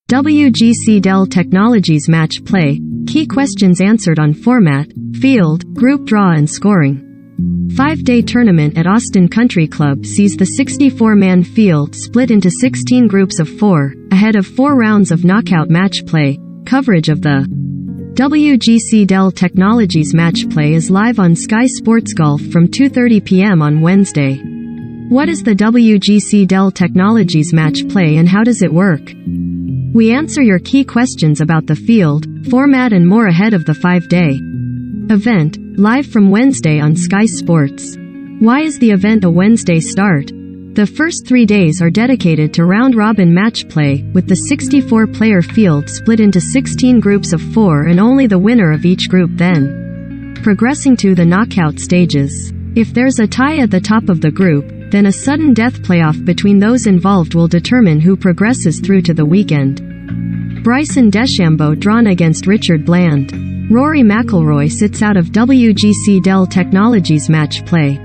WGC-Dell Technologies Match Play. Key questions answered on format, field, group draw and scoring. 5-day tournament at Austin Country Club sees the 64-man field split into 16 groups of 4, ahead of 4 rounds of knockout match play. Coverage of the WGC-Dell Technologies Match Play is live on Sky Sports Golf from 2:30 p.m. on Wednesday. What is the WGC-Dell Technologies Match Play and how does it work? We answer your key questions about the field, format and more ahead of the 5-day event, live from Wednesday on Sky Sports. Why is the event a Wednesday start? The first 3 days are dedicated to round-robin match play, with the 64-player field split into 16 groups of 4 and only the winner of each group then progressing to the knockout stages. If there's a tie at the top of the group, then a sudden death playoff between those involved will determine who progresses through to the weekend. Bryson DeChambeau drawn against Richard Bland. Rory McIlroy sits out of WGC-Dell Technologies Match Play.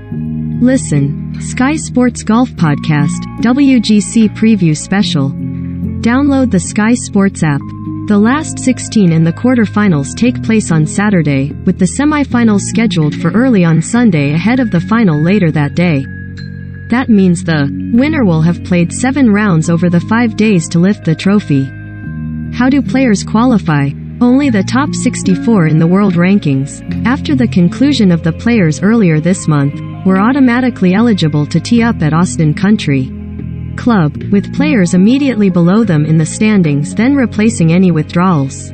Listen. Sky Sports Golf Podcast, WGC Preview Special. Download the Sky Sports app. The last 16 in the quarterfinals take place on Saturday, with the semifinals scheduled for early on Sunday ahead of the final later that day. That means the winner will have played 7 rounds over the 5 days to lift the trophy. How do players qualify? Only the top 64 in the world rankings, after the conclusion of the players earlier this month, were automatically eligible to tee up at Austin Country Club, with players immediately below them in the standings then replacing any withdrawals.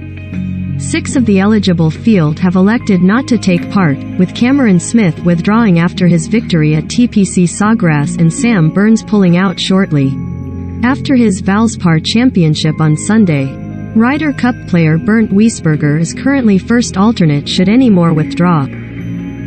6 of the eligible field have elected not to take part, with Cameron Smith withdrawing after his victory at TPC Sawgrass and Sam Burns pulling out shortly after his Valspar Championship on Sunday. Ryder Cup player Bernd Wiesberger is currently first alternate should any more withdraw.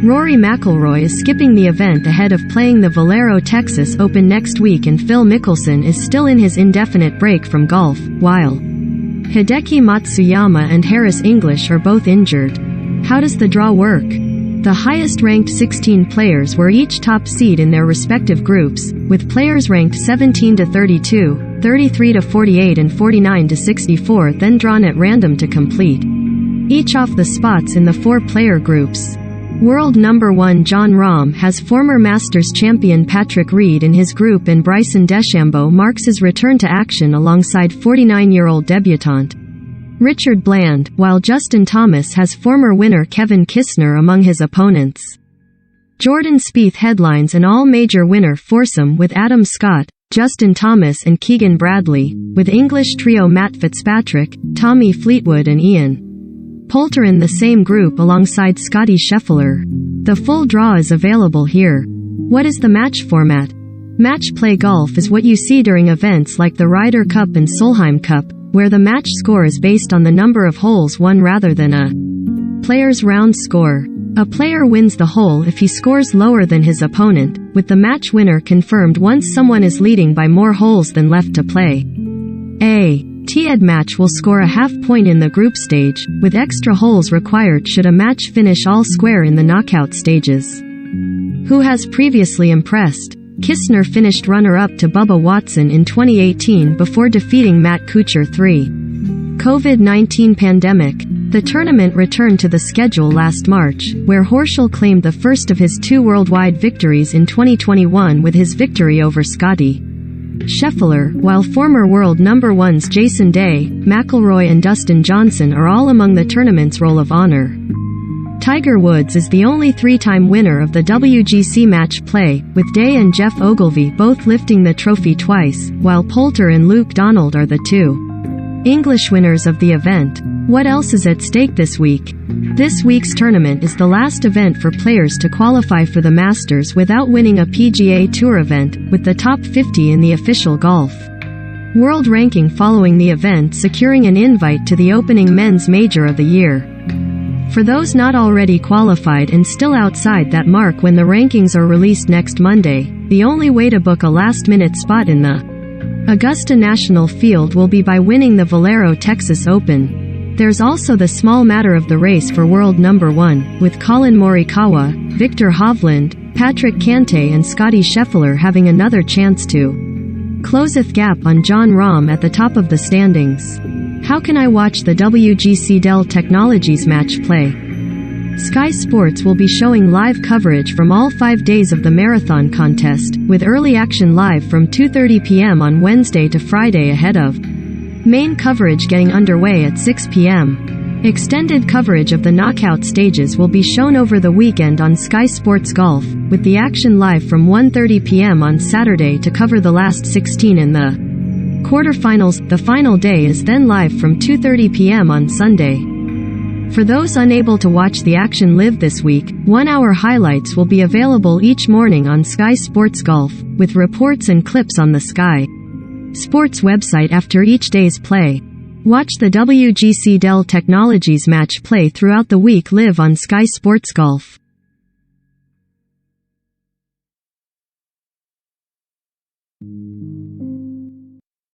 Rory McIlroy is skipping the event ahead of playing the Valero Texas Open next week, and Phil Mickelson is still in his indefinite break from golf, while Hideki Matsuyama and Harris English are both injured. How does the draw work? The highest-ranked 16 players were each top seed in their respective groups, with players ranked 17 to 32, 33 to 48 and 49 to 64 then drawn at random to complete each off the spots in the 4-player groups. World number 1 Jon Rahm has former Masters champion Patrick Reed in his group, and Bryson DeChambeau marks his return to action alongside 49-year-old debutant Richard Bland, while Justin Thomas has former winner Kevin Kisner among his opponents. Jordan Spieth headlines an all-major winner foursome with Adam Scott, Justin Thomas and Keegan Bradley, with English trio Matt Fitzpatrick, Tommy Fleetwood and Ian Poulter in the same group alongside Scottie Scheffler. The full draw is available here. What is the match format? Match play golf is what you see during events like the Ryder Cup and Solheim Cup, where the match score is based on the number of holes won rather than a player's round score. A player wins the hole if he scores lower than his opponent, with the match winner confirmed once someone is leading by more holes than left to play. A T-Ed match will score a half point in the group stage, with extra holes required should a match finish all square in the knockout stages. Who has previously impressed? Kisner finished runner-up to Bubba Watson in 2018 before defeating Matt Kuchar 3. COVID-19 pandemic. The tournament returned to the schedule last March, where Horschel claimed the first of his 2 worldwide victories in 2021 with his victory over Scottie Scheffler, while former world number 1s Jason Day, McIlroy and Dustin Johnson are all among the tournament's Roll of Honor. Tiger Woods is the only 3-time winner of the WGC Match Play, with Day and Jeff Ogilvy both lifting the trophy twice, while Poulter and Luke Donald are the 2 English winners of the event. What else is at stake this week? This week's tournament is the last event for players to qualify for the Masters without winning a PGA Tour event, with the top 50 in the official golf world ranking following the event securing an invite to the opening men's major of the year. For those not already qualified and still outside that mark when the rankings are released next Monday, the only way to book a last-minute spot in the Augusta National Field will be by winning the Valero Texas Open. There's also the small matter of the race for world number 1, with Colin Morikawa, Victor Hovland, Patrick Cantlay and Scottie Scheffler having another chance to closeth gap on Jon Rahm at the top of the standings. How can I watch the WGC-Dell Technologies Match play? Sky Sports will be showing live coverage from all 5 days of the marathon contest, with early action live from 2:30 p.m. on Wednesday to Friday ahead of main coverage getting underway at 6 p.m. Extended coverage of the knockout stages will be shown over the weekend on Sky Sports Golf, with the action live from 1:30 p.m. on Saturday to cover the last 16 in the quarterfinals. The final day is then live from 2:30 p.m. on Sunday. For those unable to watch the action live this week, 1-hour highlights will be available each morning on Sky Sports Golf, with reports and clips on the Sky Sports website after each day's play. Watch the WGC-Dell Technologies Match play throughout the week live on Sky Sports Golf.